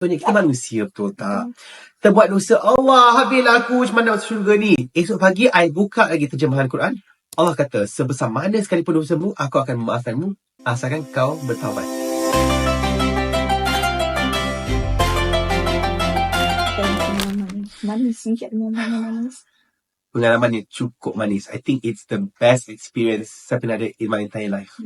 Contohnya kita manusia, betul tak? Kita buat dosa, Allah habislah aku macam mana masuk syurga ni. Esok pagi, I buka lagi terjemahan Quran. Allah kata, sebesar mana sekalipun dosamu, aku akan memaafkanmu, asalkan kau bertaubat. Manis, sikit manis. Pengalaman yang cukup manis. I think it's the best experience saya pernah ada in my entire life.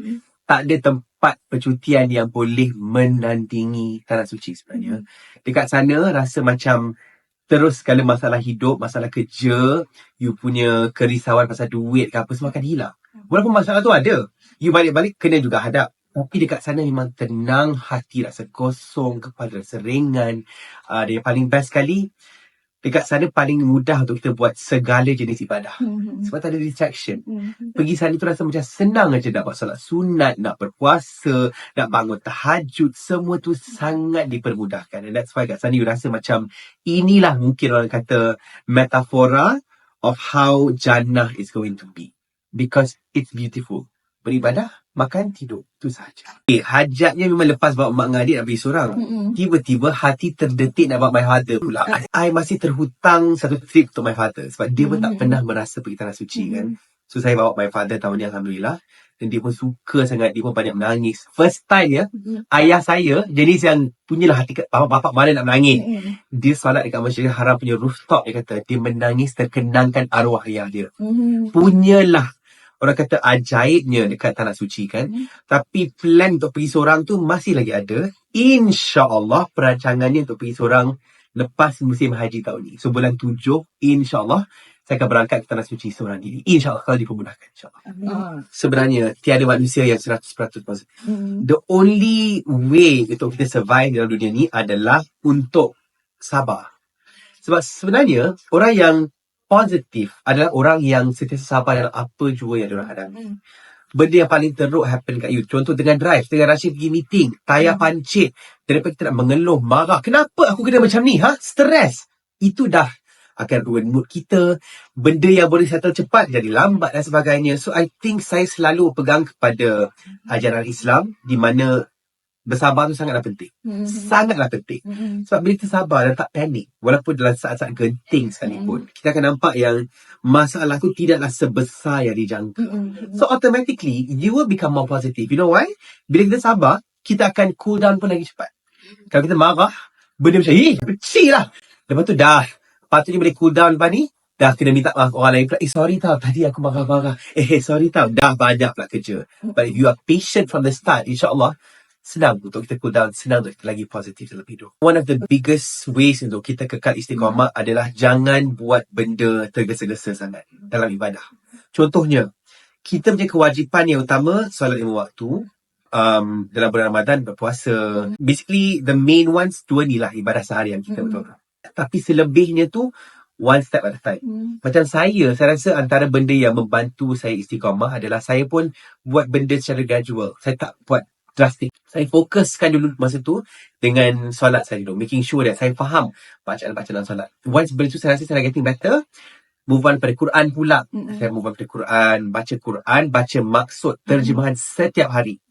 Tak ada tempat percutian yang boleh menandingi Tanah Suci sebenarnya. Dekat sana rasa macam terus segala masalah hidup, masalah kerja, you punya kerisauan pasal duit ke apa, semua akan hilang. Walaupun masalah tu ada, you balik-balik kena juga hadap. Tapi dekat sana memang tenang hati, rasa kosong, kepala rasa ringan. Dan yang paling best sekali, dekat sana paling mudah untuk kita buat segala jenis ibadah. Sebab tak ada distraction. Pergi sana tu rasa macam senang aja nak buat solat sunat, nak berpuasa, nak bangun tahajud. Semua tu sangat dipermudahkan. And that's why kat sana you rasa macam inilah mungkin orang kata metafora of how Jannah is going to be. Because it's beautiful. Beribadah, makan, tidur. Itu sahaja. Hajatnya memang lepas bawa mak dengan adik nak pergi seorang. Tiba-tiba hati terdetik nak bawa my father pula. I masih terhutang satu trip untuk my father. Sebab dia pun tak pernah merasa pergi Tanah Suci kan. So saya bawa my father tahun ni Alhamdulillah. Dan dia pun suka sangat. Dia pun banyak menangis. First time ya, ayah saya jenis yang punyalah hati bapak mana nak menangis. Dia solat dekat Masjidil Haram punya rooftop. Dia kata dia menangis terkenangkan arwah ayah dia. Punyalah orang kata ajaibnya dekat Tanah Suci kan. Tapi plan untuk pergi seorang tu masih lagi ada. InsyaAllah perancangannya untuk pergi seorang lepas musim haji tahun ni. So bulan 7 insyaAllah saya akan berangkat ke Tanah Suci seorang diri. InsyaAllah kalau dipermudahkan insyaAllah. Sebenarnya tiada manusia yang 100% positif. The only way untuk kita survive dalam dunia ni adalah untuk sabar. Sebab sebenarnya orang yang positif adalah orang yang sentiasa sabar dalam apa jua yang diorang hadapi. Benda yang paling teruk happen kat you. Contoh dengan drive, dengan Rashid pergi meeting, tayar pancit. Daripada kita nak mengeluh, marah. Kenapa aku kena macam ni? Stres. Itu dah akan ruin mood kita. Benda yang boleh settle cepat jadi lambat dan sebagainya. So I think saya selalu pegang kepada ajaran Islam di mana bersabar tu sangatlah penting. Sangatlah penting. Sebab bila kita sabar dan tak panik, walaupun dalam saat-saat genting sekalipun, kita akan nampak yang masalah tu tidaklah sebesar yang dijangka. So automatically, you will become more positive. You know why? Bila kita sabar, kita akan cool down pun lagi cepat. Kalau kita marah, benda macam, kecil lah. Lepas tu dah, patutnya boleh cool down lepas ni, dah kena minta maaf orang lain pula. Sorry tau, tadi aku marah-marah. Sorry tau, dah banyak pula kerja. But if you are patient from the start, insyaAllah, senang untuk kita cool down, senang untuk kita lagi positif dalam hidup. One of the biggest ways untuk kita kekal istiqamah adalah jangan buat benda tergesa-gesa sangat dalam ibadah. Contohnya, kita punya kewajipan yang utama, solat 5 waktu, dalam bulan Ramadan, berpuasa. Basically, the main ones, 2 ni lah ibadah seharian kita, betul. Tapi selebihnya tu, one step at a time. Macam saya rasa antara benda yang membantu saya istiqamah adalah saya pun buat benda secara gradual. Saya tak buat drastik. Saya fokuskan dulu masa tu dengan solat saya dulu. Making sure that saya faham bacaan-bacaan dalam solat. Once benda tu saya rasa saya getting better, move on pada Quran pula. Saya move on pada Quran, baca maksud terjemahan setiap hari.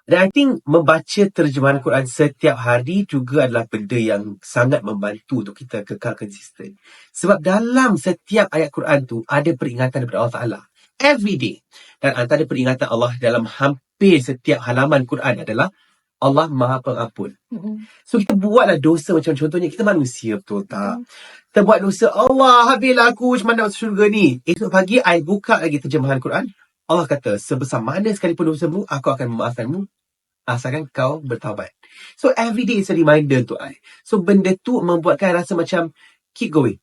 Dan I think membaca terjemahan Quran setiap hari juga adalah benda yang sangat membantu untuk kita kekal konsisten. Sebab dalam setiap ayat Quran tu ada peringatan daripada Allah Ta'ala. Every day. Dan antara peringatan Allah dalam hampir setiap halaman Quran adalah Allah Maha Pengampun. So kita buatlah dosa macam contohnya kita manusia, betul tak? Kita buat dosa, Allah habislah aku macam mana masuk syurga ni. Esok pagi I buka lagi terjemahan Quran. Allah kata sebesar mana sekalipun dosamu, aku akan memaafkanmu asalkan kau bertaubat. So every day is a reminder untuk I. So benda tu membuatkan rasa macam keep going.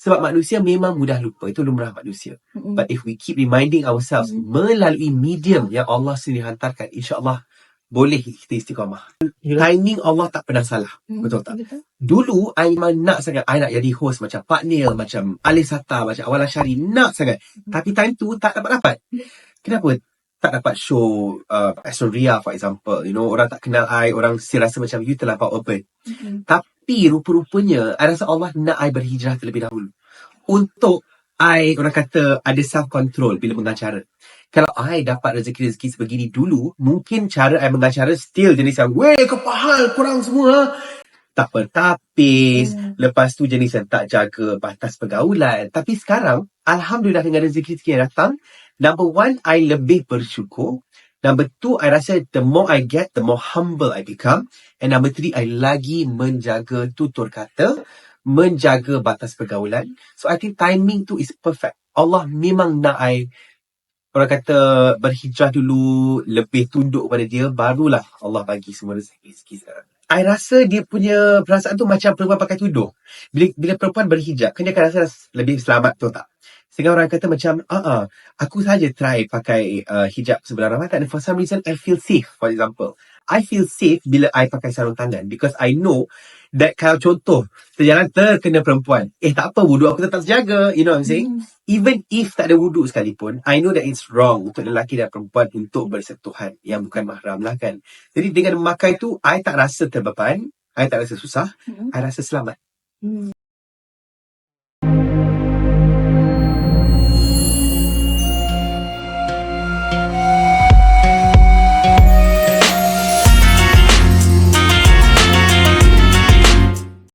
Sebab manusia memang mudah lupa. Itu lumrah manusia. But if we keep reminding ourselves melalui medium yang Allah sendiri hantarkan, insyaAllah boleh kita istiqamah. Timing Allah tak pernah salah. Betul tak? Dulu, I memang nak sangat. I nak jadi host macam Pak Neil, macam Alif Sata, macam Awal Asyari. Nak sangat. Tapi time tu tak dapat. Kenapa? Tak dapat show Astro Ria, for example. You know, orang tak kenal I. Orang still rasa macam you terlampau open. Tapi rupa-rupanya, I rasa Allah nak I berhijrah terlebih dahulu. Untuk I, orang kata, ada self-control bila mengacara. Kalau I dapat rezeki sebegini dulu, mungkin cara I mengacara still jenis yang, weh, kepahal korang semua. tak bertapis, lepas tu jenis yang tak jaga batas pergaulan. Tapi sekarang, Alhamdulillah dengan rezeki-rezeki yang datang, number one, I lebih bersyukur. Number two, I rasa the more I get, the more humble I become. And number three, I lagi menjaga tutur kata, menjaga batas pergaulan. So I think timing tu is perfect. Allah memang nak I, orang kata, berhijrah dulu, lebih tunduk pada dia, barulah Allah bagi semua rezeki sekarang. I rasa dia punya perasaan tu macam perempuan pakai tudung. Bila perempuan berhijab, kan dia akan rasa lebih selamat, tu tak? Sehingga orang kata macam, aku saja try pakai hijab sebelah Ramadan, and for some reason, I feel safe. For example, I feel safe bila I pakai sarung tangan, because I know that kalau contoh, terjalan terkena perempuan, tak apa, wuduk aku tetap terjaga, you know what I'm saying? Even if tak ada wuduk sekalipun, I know that it's wrong untuk lelaki dan perempuan untuk bersentuhan yang bukan mahram lah kan. Jadi dengan memakai tu, I tak rasa terbeban, I tak rasa susah, I rasa selamat.